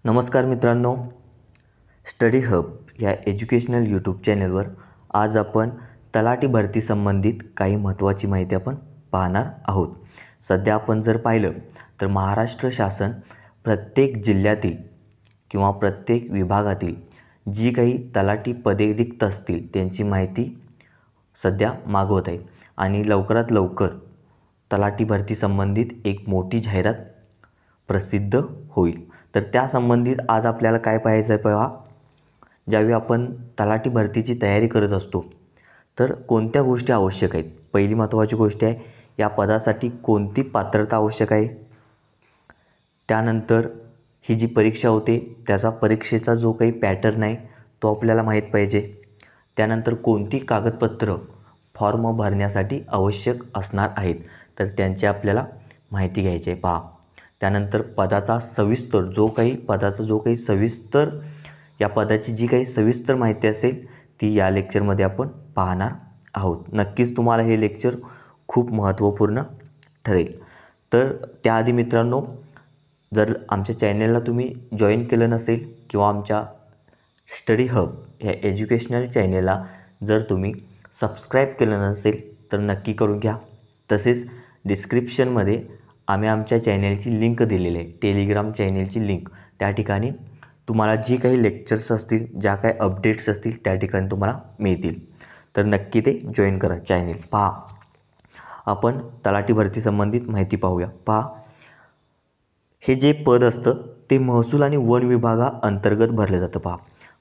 नमस्कार मित्रांनो, study hub या एज्युकेशनल यूट्यूब चॅनलवर आज आपण तलाठी भरती संबंधित काही महत्त्वाची माहिती आपण पाहणार आहोत. सध्या आपण जर पाहिलं तर महाराष्ट्र शासन प्रत्येक जिल्ह्यातील किंवा प्रत्येक विभागातील जी काही तलाठी पदे रिक्त असतील त्यांची माहिती सध्या मागवत आहे आणि लवकरात लवकर तलाठी भरती संबंधित एक मोठी जाहिरात प्रसिद्ध होईल. तर त्या संबंधित आज आपल्याला काय पाहायचं आहे पहा. ज्यावेळी आपण तलाठी भरतीची तयारी करत असतो तर कोणत्या गोष्टी आवश्यक आहेत. पहिली महत्त्वाची गोष्ट आहे, या पदासाठी कोणती पात्रता आवश्यक आहे. त्यानंतर ही जी परीक्षा होते त्याचा परीक्षेचा जो काही पॅटर्न आहे तो आपल्याला माहीत पाहिजे. त्यानंतर कोणती कागदपत्र फॉर्म भरण्यासाठी आवश्यक असणार आहेत तर त्यांची आपल्याला माहिती घ्यायची आहे पहा. त्यानंतर पदाचा सविस्तर या पदाची जी काही सविस्तर माहिती असेल ती या लेक्चरमध्ये आपण पाहणार आहोत. नक्कीच तुम्हाला हे लेक्चर खूप महत्त्वपूर्ण ठरेल. तर त्याआधी मित्रांनो, जर आमच्या चॅनलला तुम्ही जॉईन केलं नसेल किंवा आमच्या स्टडी हब या एज्युकेशनल चॅनलला जर तुम्ही सबस्क्राईब केलं नसेल तर नक्की करून घ्या. तसेच डिस्क्रिप्शनमध्ये आम्ही आमच्या चॅनलची लिंक दिलेली आहे, टेलिग्राम चॅनलची लिंक. त्या ठिकाणी तुम्हाला जी काही लेक्चर्स असतील, ज्या काही अपडेट्स असतील त्या ठिकाणी तुम्हाला मिळतील. तर नक्की ते जॉईन करा चॅनल. पहा, आपण तलाठी भरती संबंधित माहिती पाहूया. पहा, हे जे पद असतं ते महसूल आणि वन विभागाअंतर्गत भरलं जातं. पहा,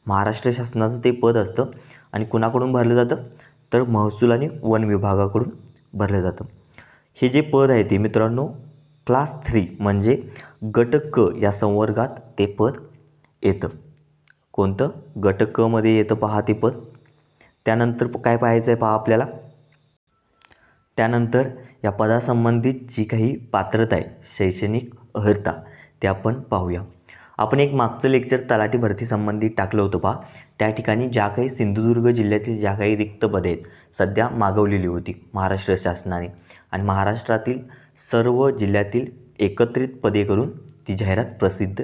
महाराष्ट्र शासनाचं ते पद असतं आणि कुणाकडून भरलं जातं तर महसूल आणि वन विभागाकडून भरलं जातं. हे जे पद आहे ते मित्रांनो क्लास 3 म्हणजे गट क या संवर्गात ते पद येतं. कोणतं? गट क मध्ये येतं पहा ते पद. त्यानंतर काय पाहायचं आहे पहा आपल्याला. त्यानंतर या पदासंबंधित जी काही पात्रता आहे, शैक्षणिक अर्हता, ते आपण पाहूया. आपण एक मागचं लेक्चर तलाठी भरती संबंधित टाकलं होतं पहा. त्या ठिकाणी ज्या काही सिंधुदुर्ग जिल्ह्यातील ज्या काही रिक्त पदे आहेत सध्या मागवलेली होती महाराष्ट्र शासनाने आणि महाराष्ट्रातील सर्व जिल्ह्यातील एकत्रित पदे करून ती जाहिरात प्रसिद्ध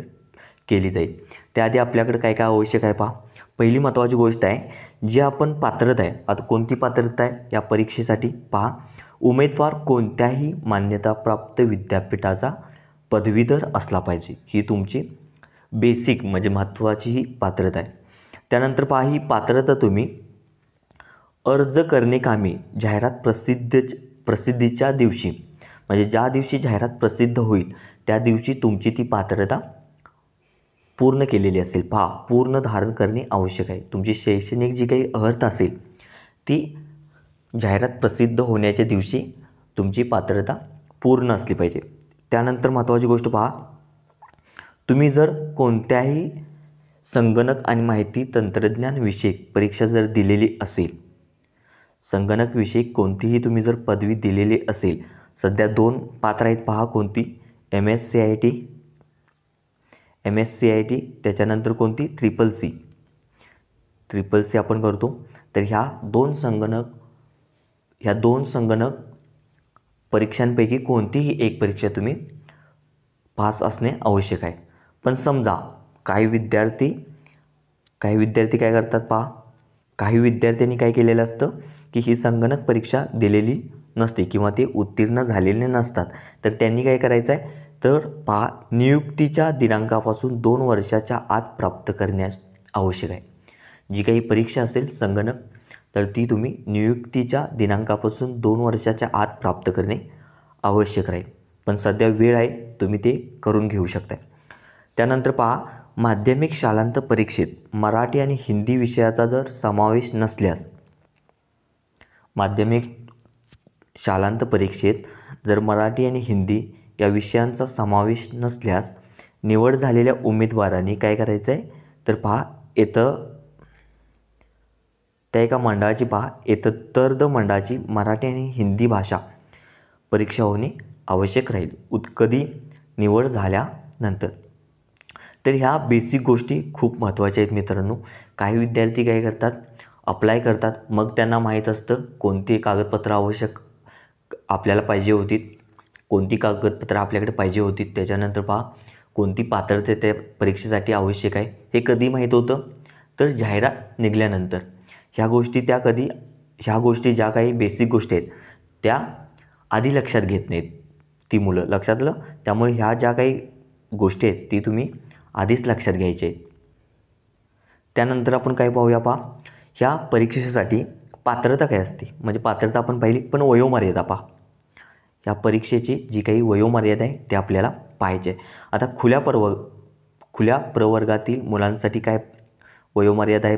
केली जाईल. त्याआधी आपल्याकडे काय काय आवश्यक आहे पहा. पहिली महत्त्वाची गोष्ट आहे, जी आपण पात्रता आहे. आता कोणती पात्रता आहे या परीक्षेसाठी पहा. उमेदवार कोणत्याही मान्यताप्राप्त विद्यापीठाचा पदवीधर असला पाहिजे. ही तुमची बेसिक म्हणजे महत्त्वाची ही पात्रता आहे. त्यानंतर पहा, ही पात्रता तुम्ही अर्ज करण्याकामी जाहिरात प्रसिद्धीच्या दिवशी म्हणजे ज्या दिवशी जाहिरात प्रसिद्ध होईल त्या दिवशी तुमची ती पात्रता पूर्ण केलेली असेल. पहा, पूर्ण धारण करणे आवश्यक आहे. तुमची शैक्षणिक जी काही अर्हता असेल ती जाहिरात प्रसिद्ध होण्याच्या दिवशी तुमची पात्रता पूर्ण असली पाहिजे. त्यानंतर महत्त्वाची गोष्ट पहा, तुम्ही जर कोणत्याही संगणक आणि माहिती तंत्रज्ञान विषयक परीक्षा जर दिलेली असेल, संगणक विषयक कोणतीही तुम्ही जर पदवी दिलेली असेल, सध्या 2 पात्र आहेत पहा. कोणती? MSc त्याच्यानंतर कोणती? ट्रिपल सी आपण करतो. तर ह्या दोन संगणक परीक्षांपैकी कोणतीही एक परीक्षा तुम्ही पास असणे आवश्यक आहे. पण समजा काही विद्यार्थी काय करतात पहा. काही विद्यार्थ्यांनी काय केलेलं असतं की ही संगणक परीक्षा दिलेली नसते किंवा ते उत्तीर्ण झालेले नसतात. तर त्यांनी काय करायचं आहे तर पहा, नियुक्तीच्या दिनांकापासून 2 वर्षाच्या आत प्राप्त करण्यास आवश्यक आहे. जी काही परीक्षा असेल संगणक तर ती तुम्ही नियुक्तीच्या दिनांकापासून 2 वर्षाच्या आत प्राप्त करणे आवश्यक राहील. पण सध्या वेळ आहे, तुम्ही ते करून घेऊ शकता. त्यानंतर पहा, माध्यमिक शालांत परीक्षेत मराठी आणि हिंदी विषयाचा जर समावेश नसल्यास, माध्यमिक शालांत परीक्षेत जर मराठी आणि हिंदी या विषयांचा समावेश नसल्यास निवड झालेल्या उमेदवारांनी काय करायचं आहे तर पहा, त्या एका मंडळाची पहा इयत्ता मंडळाची मराठी आणि हिंदी भाषा परीक्षा होणे आवश्यक राहील कधी? निवड झाल्यानंतर. तर ह्या बेसिक गोष्टी खूप महत्त्वाच्या आहेत मित्रांनो. काही विद्यार्थी काय करतात, अप्लाय करतात, मग त्यांना माहीत असतं कोणती कागदपत्र आवश्यक आपल्याला पाहिजे होती, कोणती कागदपत्र आपल्याकडे पाहिजे होती. त्याच्यानंतर पहा, कोणती पात्रता त्या परीक्षेसाठी आवश्यक आहे हे कधी माहीत होतं, तर जाहिरात निघाल्यानंतर. ह्या गोष्टी ज्या काही बेसिक गोष्टी आहेत त्या आधी लक्षात घेत नाहीत ती मुलं, लक्षात आलं. त्यामुळे ह्या ज्या काही गोष्टी आहेत ती तुम्ही आधीच लक्षात घ्यायचे आहेत. त्यानंतर आपण काय पाहूया ह्या परीक्षेसाठी पात्रता काय असते, म्हणजे पात्रता आपण पाहिली, पण वयोमर्यादा ह्या परीक्षेची जी काही वयोमर्यादा आहे ते आपल्याला पाहिजे. आता खुल्या प्रवर्गातील मुलांसाठी काय वयोमर्यादा आहे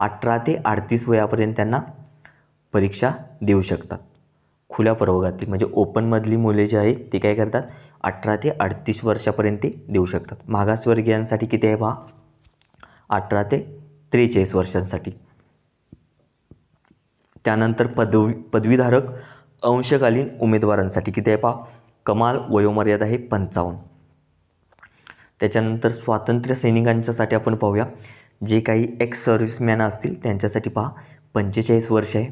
18 ते 38 वयापर्यंत त्यांना परीक्षा देऊ शकतात. खुल्या प्रवर्गातील म्हणजे ओपनमधली मुले जी आहेत ती काय करतात, 18 ते 38 वर्षापर्यंत ते देऊ शकतात. मागासवर्गीयांसाठी किती आहे 18 ते 43 वर्षांसाठी. त्यानंतर पदवीधारक अंशकालीन उमेदवारांसाठी किती आहे कमाल वयोमर्यादा आहे 55. त्याच्यानंतर स्वातंत्र्य सैनिकांच्यासाठी आपण पाहूया, जे काही एक्स सर्व्हिसमॅन असतील त्यांच्यासाठी 45 वर्ष आहे.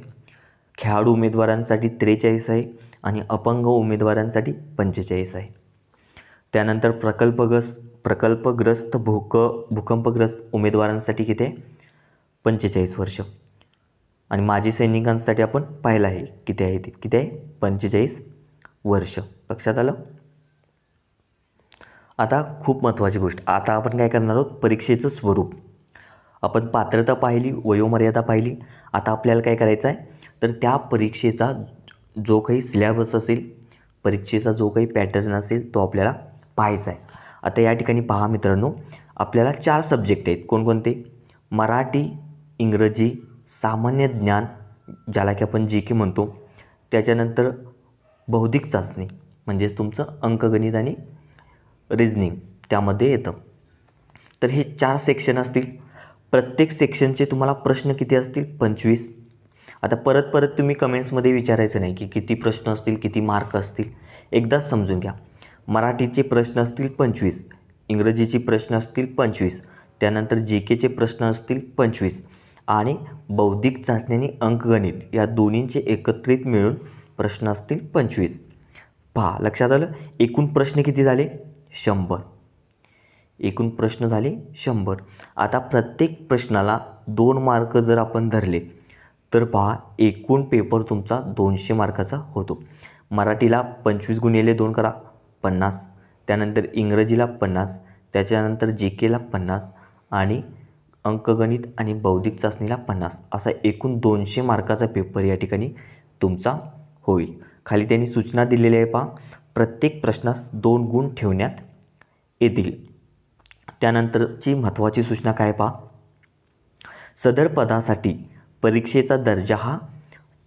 खेळाडू उमेदवारांसाठी 43 आहे आणि अपंग उमेदवारांसाठी 45 आहे. त्यानंतर प्रकल्पग्रस्त भूकंपग्रस्त उमेदवारांसाठी किती आहे 45 वर्ष. आणि माजी सैनिकांसाठी आपण पाहिलं आहे किती आहे, 45 वर्ष. लक्षात आलं. आता खूप महत्त्वाची गोष्ट, आता आपण काय करणार आहोत, परीक्षेचं स्वरूप. आपण पात्रता पाहिली, वयोमर्यादा पाहिली. आता आपल्याला काय करायचं आहे, तर त्या परीक्षेचा जो काही सिलेबस असेल, परीक्षेचा जो काही पॅटर्न असेल तो आपल्याला पाहायचा आहे. आता या ठिकाणी पहा मित्रांनो, आपल्याला 4 सब्जेक्ट आहेत. कोणकोणते, मराठी, इंग्रजी, सामान्य ज्ञान ज्याला की आपण GK म्हणतो, त्याच्यानंतर बौद्धिक चाचणी म्हणजेच तुमचं अंकगणित आणि रिझनिंग त्यामध्ये येतं. तर हे 4 सेक्शन असतील. प्रत्येक सेक्शनचे तुम्हाला प्रश्न किती असतील, 25. आता परत तुम्ही कमेंट्समध्ये विचारायचं नाही की किती प्रश्न असतील, किती मार्क असतील. एकदाच समजून घ्या. मराठीचे प्रश्न असतील 25, इंग्रजीचे प्रश्न असतील 25, त्यानंतर GKचे प्रश्न असतील 25 आणि बौद्धिक चाचणी आणि अंकगणित या दोन्हींचे एकत्रित मिळून प्रश्न असतील 25. पहा, लक्षात आलं. एकूण प्रश्न किती झाले, 100. एकूण प्रश्न झाले 100. आता प्रत्येक प्रश्नाला 2 मार्क जर आपण धरले तर पहा, एकूण पेपर तुमचा 200 मार्काचा होतो. मराठीला 25 गुणिले 2 करा, 50. त्यानंतर इंग्रजीला 50, त्याच्यानंतर GKला 50 आणि अंकगणित आणि बौद्धिक चाचणीला 50. असा एकूण 200 मार्काचा पेपर या ठिकाणी तुमचा होईल. खाली त्यांनी सूचना दिलेल्या आहे प्रत्येक प्रश्नास 2 गुण ठेवण्यात येतील. त्यानंतरची महत्त्वाची सूचना काय सदर पदासाठी परीक्षेचा दर्जा हा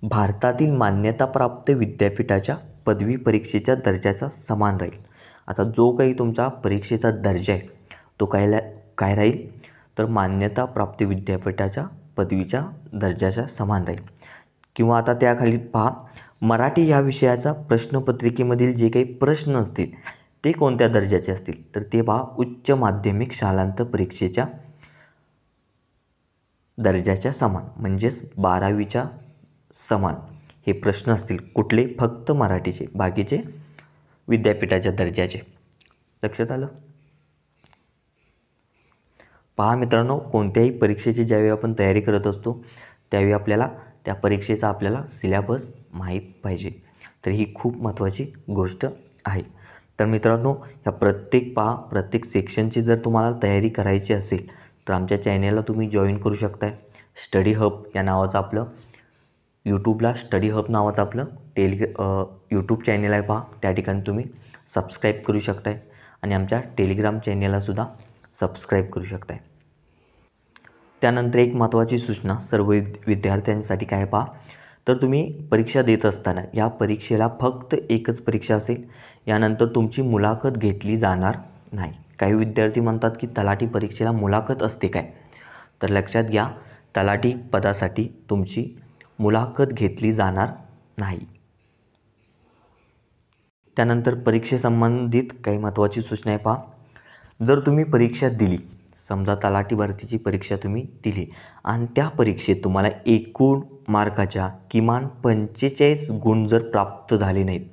भारतातील मान्यताप्राप्त विद्यापीठाच्या पदवी परीक्षेच्या दर्जाचा समान राहील. आता जो काही तुमचा परीक्षेचा दर्जा आहे तो काय राहील, तर मान्यताप्राप्त विद्यापीठाच्या पदवीच्या दर्जाच्या समान राहील. किंवा आता त्याखाली मराठी या विषयाचा प्रश्नपत्रिकेमधील जे काही प्रश्न असतील ते कोणत्या दर्जाचे असतील, तर ते उच्च माध्यमिक शालांत परीक्षेच्या दर्जाच्या समान, म्हणजेच 12वीच्या समान हे प्रश्न असतील. कुठले, फक्त मराठीचे, बाकीचे विद्यापीठाच्या दर्जाचे. लक्षात आलं. पहा मित्रांनो, कोणत्याही परीक्षेची ज्यावेळी आपण तयारी करत असतो त्यावेळी आपल्याला त्या परीक्षेचा सिलेबस माहीत पाहिजे. तर ही खूप महत्त्वाची गोष्ट आहे. तर मित्रांनो, ह्या प्रत्येक सेक्शनची जर तुम्हाला तयारी करायची असेल तर आमच्या चॅनेलला तुम्ही जॉईन करू शकताय. स्टडी हब या नावाचं आपलं यूट्यूबला स्टडी हब नावाचं आपलं यूट्यूब चॅनेल आहे त्या ठिकाणी तुम्ही सबस्क्राईब करू शकताय आणि आमच्या टेलिग्राम चॅनेललासुद्धा सबस्क्राईब करू शकताय. त्यानंतर एक महत्त्वाची सूचना सर्व विद्यार्थ्यांसाठी काय तर तुम्ही परीक्षा देत असताना या परीक्षेला फक्त एकच परीक्षा असेल. यानंतर तुमची मुलाखत घेतली जाणार नाही. काही विद्यार्थी म्हणतात की तलाठी परीक्षेला मुलाखत असते काय, तर लक्षात घ्या, तलाठी पदासाठी तुमची मुलाखत घेतली जाणार नाही. त्यानंतर परीक्षेसंबंधित काही महत्त्वाची सूचना आहे जर तुम्ही परीक्षा दिली, समजा तलाठी भरतीची परीक्षा तुम्ही दिली आणि त्या परीक्षेत तुम्हाला एकूण मार्काच्या किमान 45 गुण जर प्राप्त झाले नाहीत,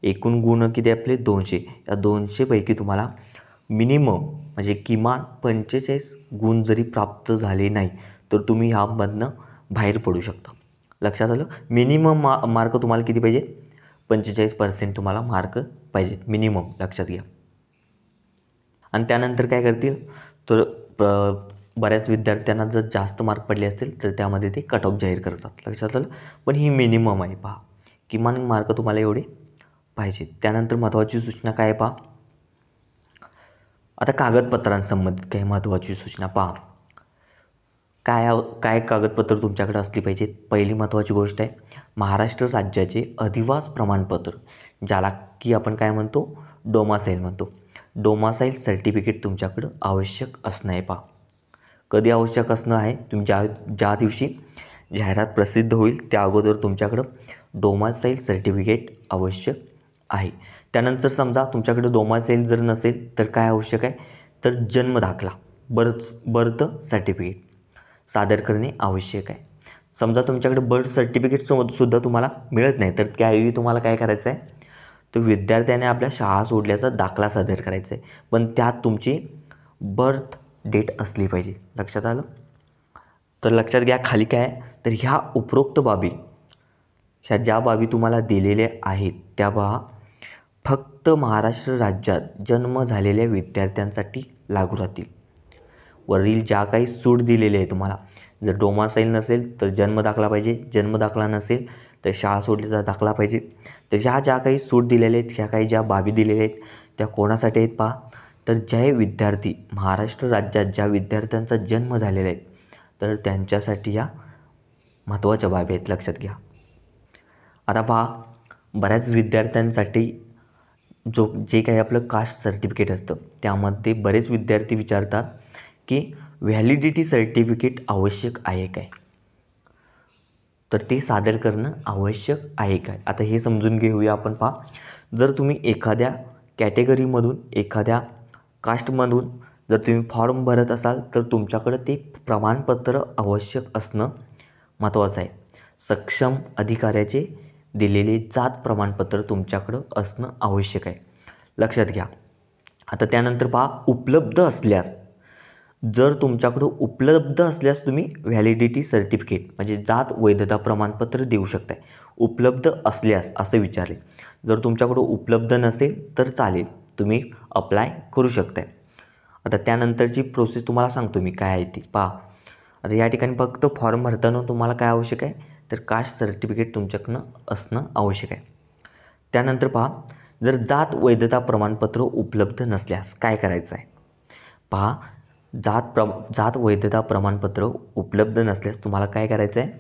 एकूण गुण किती आपले 200, या 200 पैकी तुम्हाला मिनिमम म्हणजे किमान 45 गुण जरी प्राप्त झाले नाही तर तुम्ही ह्यामधनं बाहेर पडू शकता. लक्षात आलं. मिनिमम मार्क तुम्हाला किती पाहिजेत? 45% तुम्हाला मार्क पाहिजेत मिनिमम, लक्षात घ्या. आणि त्यानंतर काय करतील तर बऱ्याच विद्यार्थ्यांना जर जास्त मार्क पडले असतील तर त्यामध्ये ते कट ऑफ जाहीर करतात. लक्षात आलं. पण ही मिनिमम आहे. पहा, किमान मार्क तुम्हाला एवढे पाहिजेत. त्यानंतर महत्त्वाची सूचना काय आहे पहा. आता कागदपत्रांसंबंधित काही महत्त्वाची सूचना पहा. काय कागदपत्र तुमच्याकडे असली पाहिजेत. पहिली महत्त्वाची गोष्ट आहे महाराष्ट्र राज्याचे अधिवास प्रमाणपत्र, ज्याला की आपण काय म्हणतो, डोमासाईल म्हणतो. डोमासाईल सर्टिफिकेट तुमच्याकडं आवश्यक असणं आहे. पहा, कधी आवश्यक असणं आहे? तुम्ही ज्या दिवशी जाहिरात प्रसिद्ध होईल त्या अगोदर तुमच्याकडं डोमासाईल सर्टिफिकेट आवश्यक आहे. त्यानंतर समजा तुमच्याकडे डोमासाईल जर नसेल तर काय आवश्यक आहे तर जन्म दाखला, बर्थ सर्टिफिकेट सादर करणे आवश्यक आहे. समजा तुमच्याकडे बर्थ सर्टिफिकेटसुद्धा तुम्हाला मिळत नाही तर त्यावेळी तुम्हाला काय करायचं आहे तर विद्यार्थ्याने आपल्या शाळा सोडल्याचा दाखला सादर करायचा आहे. पण त्यात तुमची बर्थ डेट असली पाहिजे. लक्षात आलं. तर लक्षात घ्या खाली काय तर ह्या उपरोक्त बाबी, ह्या ज्या बाबी तुम्हाला दिलेल्या आहेत त्या पहा फक्त महाराष्ट्र राज्यात जन्म झालेल्या विद्यार्थ्यांसाठी लागू राहतील. वरील ज्या काही सूट दिलेली आहे तुम्हाला, जर डोमासाईल नसेल तर जन्म दाखला पाहिजे, जन्म दाखला नसेल तर शाळा सोडल्याचा दाखला पाहिजे. तर ह्या ज्या काही सूट दिलेल्या आहेत, ह्या काही ज्या बाबी दिलेल्या आहेत त्या कोणासाठी आहेत पहा तर जे विद्यार्थी महाराष्ट्र राज्यात ज्या विद्यार्थ्यांचा जन्म झालेला आहे तर त्यांच्यासाठी या महत्त्वाच्या बाबी आहेत. लक्षात घ्या. आता पहा, बऱ्याच विद्यार्थ्यांसाठी जे काही आपलं कास्ट सर्टिफिकेट असतं त्यामध्ये बरेच विद्यार्थी विचारतात की व्हॅलिडिटी सर्टिफिकेट आवश्यक आहे काय, तर ते सादर करणं आवश्यक आहे काय. आता हे समजून घेऊया आपण. पहा, जर तुम्ही एखाद्या कॅटेगरीमधून एखाद्या कास्टमधून जर तुम्ही फॉर्म भरत असाल तर तुमच्याकडं ते प्रमाणपत्र आवश्यक असणं महत्त्वाचं आहे. सक्षम अधिकाऱ्याचे दिलेले जात प्रमाणपत्र तुमच्याकडं असणं आवश्यक आहे. लक्षात घ्या. आता त्यानंतर पहा, उपलब्ध असल्यास, जर तुमच्याकडं उपलब्ध असल्यास तुम्ही व्हॅलिडिटी सर्टिफिकेट म्हणजे जात वैधता प्रमाणपत्र देऊ शकताय. उपलब्ध असल्यास असं विचारले. जर तुमच्याकडं उपलब्ध नसेल तर चालेल, तुम्ही अप्लाय करू शकताय. आता त्यानंतरची प्रोसेस तुम्हाला सांगतो मी काय आहे ती. पहा, आता या ठिकाणी फक्त फॉर्म भरताना तुम्हाला काय आवश्यक आहे तर कास्ट सर्टिफिकेट तुमच्याकडनं असणं आवश्यक आहे. त्यानंतर पहा, जर जात वैधता प्रमाणपत्र उपलब्ध नसल्यास काय करायचं आहे. पहा, जात वैधता प्रमाणपत्र उपलब्ध नसल्यास तुम्हाला काय करायचं आहे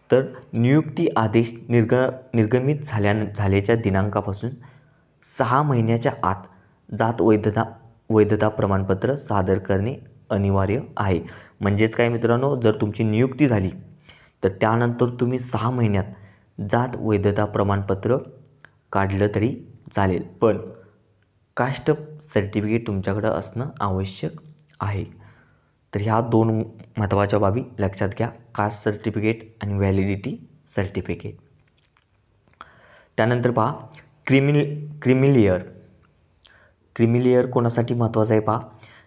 तर नियुक्ती आदेश निर्गमित झाल्याच्या दिनांकापासून 6 महिन्याच्या आत जात वैधता प्रमाणपत्र सादर करणे अनिवार्य आहे. म्हणजेच काय मित्रांनो, जर तुमची नियुक्ती झाली तर त्यानंतर तुम्ही 6 महिन्यात जात वैधता प्रमाणपत्र काढलं तरी चालेल, पण कास्ट सर्टिफिकेट तुमच्याकडं असणं आवश्यक आहे. तर ह्या 2 महत्त्वाच्या बाबी लक्षात घ्या, कास्ट सर्टिफिकेट आणि व्हॅलिडिटी सर्टिफिकेट. त्यानंतर पहा, क्रिमिलेअर कोणासाठी महत्त्वाचं आहे पहा,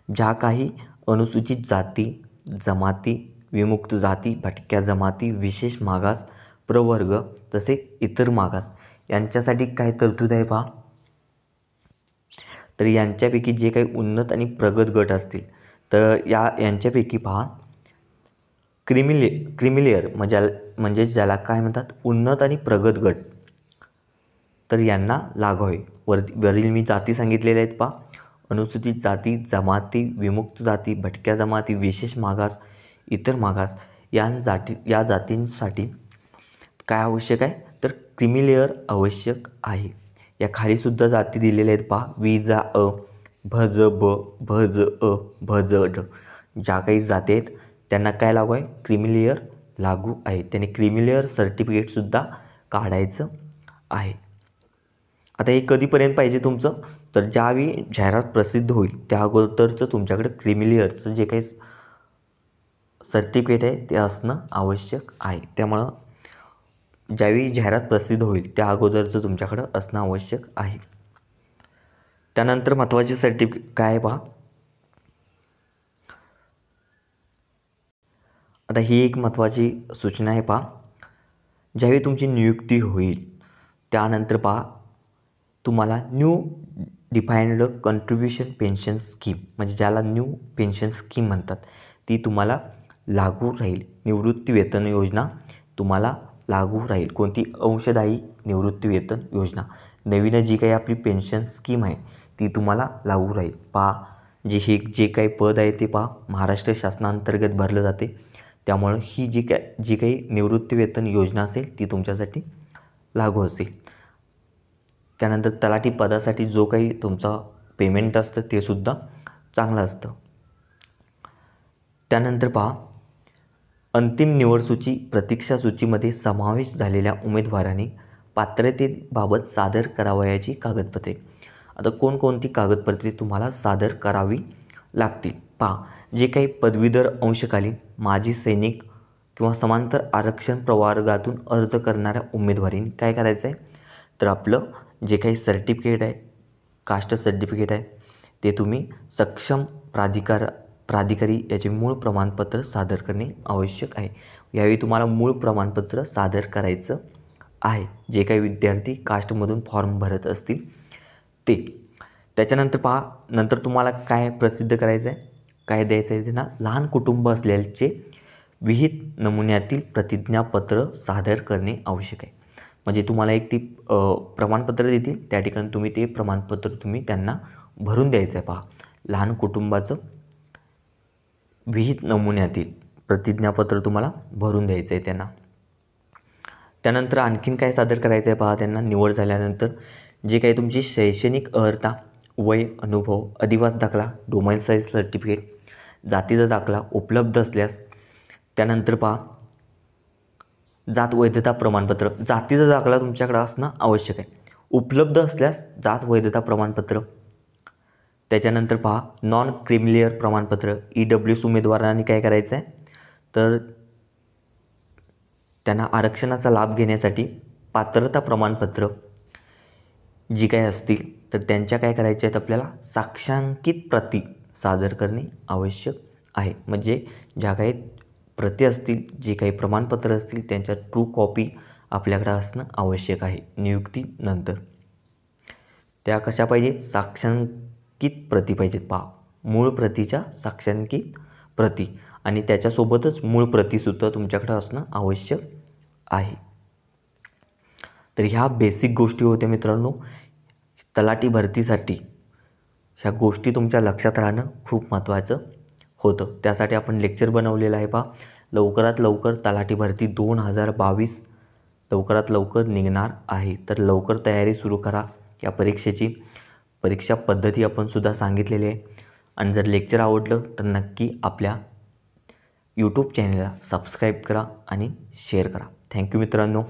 ज्या काही अनुसूचित जाती, जमाती, विमुक्त जाती, भटक्या जमाती, विशेष मागास प्रवर्ग तसे इतर मागास यांच्यासाठी काय तरतूद आहे पहा. तर यांच्यापैकी जे काही उन्नत आणि प्रगत गट असतील तर यांच्यापैकी पहा क्रिमिलेअर म्हणजे ज्याला काय म्हणतात उन्नत आणि प्रगत गट, तर यांना लागू आहे. वरील मी जाती सांगितलेल्या आहेत पहा, अनुसूचित जाती, जमाती, विमुक्त जाती, भटक्या जमाती, विशेष मागास, इतर मागास या जातींसाठी काय आवश्यक आहे तर क्रिमिलेअर आवश्यक आहे. या खालीसुद्धा जाती दिलेल्या आहेत पहा, विजा अ, भज ब, भज अ, भज ड. ज्या काही जाती आहेत त्यांना काय लागू आहे क्रिमिलेअर लागू आहे. त्याने क्रिमिलेअर सर्टिफिकेटसुद्धा काढायचं आहे. आता हे कधीपर्यंत पाहिजे तुमचं तर ज्यावेळी जाहिरात प्रसिद्ध होईल त्या अगोदरचं तुमच्याकडे क्रिमिलेअरचं जे काही सर्टिफिकेट आहे ते असणं आवश्यक आहे. त्यामुळं ज्यावेळी जाहिरात प्रसिद्ध होईल त्या अगोदरचं तुमच्याकडं असणं आवश्यक आहे. त्यानंतर महत्त्वाची सर्टिफिकेट काय आहे पहा. आता ही एक महत्त्वाची सूचना आहे पहा. ज्यावेळी तुमची नियुक्ती होईल त्यानंतर पहा तुम्हाला new defined contribution pension scheme म्हणजे ज्याला न्यू पेन्शन स्कीम म्हणतात ती तुम्हाला लागू राहील. निवृत्ती वेतन योजना तुम्हाला लागू राहील. कोणती? अंशदायी निवृत्ती वेतन योजना. नवीन जी काही आपली पेन्शन स्कीम आहे ती तुम्हाला लागू राहील. पहा जे काही पद आहे ते पहा महाराष्ट्र शासनांतर्गत भरलं जाते. त्यामुळं ही जी काही निवृत्ती वेतन योजना असेल ती तुमच्यासाठी लागू असेल. त्यानंतर तलाठी पदासाठी जो काही तुमचा पेमेंट असतं ते सुद्धा चांगलं असतं. त्यानंतर पहा अंतिम निवडसूची प्रतीक्षा सूचीमध्ये समावेश झालेल्या उमेदवारांनी पात्रतेबाबत सादर करावयाची कागदपत्रे. आता कोणकोणती कागदपत्रे तुम्हाला सादर करावी लागतील? पहा जे काही पदवीधर, अंशकालीन, माजी सैनिक किंवा समांतर आरक्षण प्रवर्गातून अर्ज करणाऱ्या उमेदवारांनी काय करायचं आहे तर आपलं जे काही सर्टिफिकेट आहे, कास्ट सर्टिफिकेट आहे ते तुम्ही सक्षम प्राधिकारी याचे मूळ प्रमाणपत्र सादर करणे आवश्यक आहे. यावेळी तुम्हाला मूळ प्रमाणपत्र सादर करायचं आहे. जे काही विद्यार्थी कास्टमधून फॉर्म भरत असतील ते. त्याच्यानंतर पहा नंतर तुम्हाला काय प्रसिद्ध करायचं आहे, काय द्यायचं आहे त्यांना? लहान कुटुंब असलेल्याचे विहित नमुन्यातील प्रतिज्ञापत्र सादर करणे आवश्यक आहे. म्हणजे तुम्हाला एक ती प्रमाणपत्र देतील त्या ठिकाणी तुम्ही ते प्रमाणपत्र तुम्ही त्यांना भरून द्यायचं आहे. पहा लहान कुटुंबाचं विहित नमुन्यातील प्रतिज्ञापत्र तुम्हाला भरून द्यायचं आहे त्यांना. त्यानंतर आणखीन काय सादर करायचं आहे? पहा त्यांना निवड झाल्यानंतर जे काही तुमची शैक्षणिक अर्हता, वय, अनुभव, अधिवास दाखला, डोमाइसाईल सर्टिफिकेट, जातीचा दाखला उपलब्ध असल्यास. त्यानंतर पहा जात वैधता प्रमाणपत्र. जातीचा दाखला तुमच्याकडे असणं आवश्यक आहे. उपलब्ध असल्यास जात वैधता प्रमाणपत्र. त्याच्यानंतर पहा नॉन क्रिमिलियर प्रमाणपत्र. EWS उमेदवारांनी काय करायचं आहे तर त्यांना आरक्षणाचा लाभ घेण्यासाठी पात्रता प्रमाणपत्र जी काही असतील तर त्यांच्या काय करायच्या आहेत आपल्याला साक्षांकित प्रती सादर करणे आवश्यक आहे. म्हणजे ज्या काही प्रती असतील, जे काही प्रमाणपत्र असतील त्यांच्या ट्रू कॉपी आपल्याकडे असणं आवश्यक आहे नियुक्तीनंतर. त्या कशा पाहिजेत? साक्षांकित प्रती पाहिजेत. पहा मूळ प्रतीच्या साक्षांकित प्रती आणि त्याच्यासोबतच मूळ प्रतीसुद्धा तुमच्याकडे असणं आवश्यक आहे. तर ह्या बेसिक गोष्टी होत्या मित्रांनो तलाठी भरतीसाठी. ह्या गोष्टी तुमच्या लक्षात राहणं खूप महत्त्वाचं होतं. त्यासाठी आपण लेक्चर बनवलेलं आहे. पहा लवकरात लवकर तलाठी भरती 2022 लवकरात लवकर निघणार आहे. तर लवकर तयारी सुरू करा. या परीक्षेची परीक्षा पद्धती आपण सुद्धा सांगितलेली आहे. आणि जर लेक्चर आवडलं तर नक्की आपल्या यूट्यूब चॅनलला सबस्क्राईब करा आणि शेअर करा. थँक्यू मित्रांनो.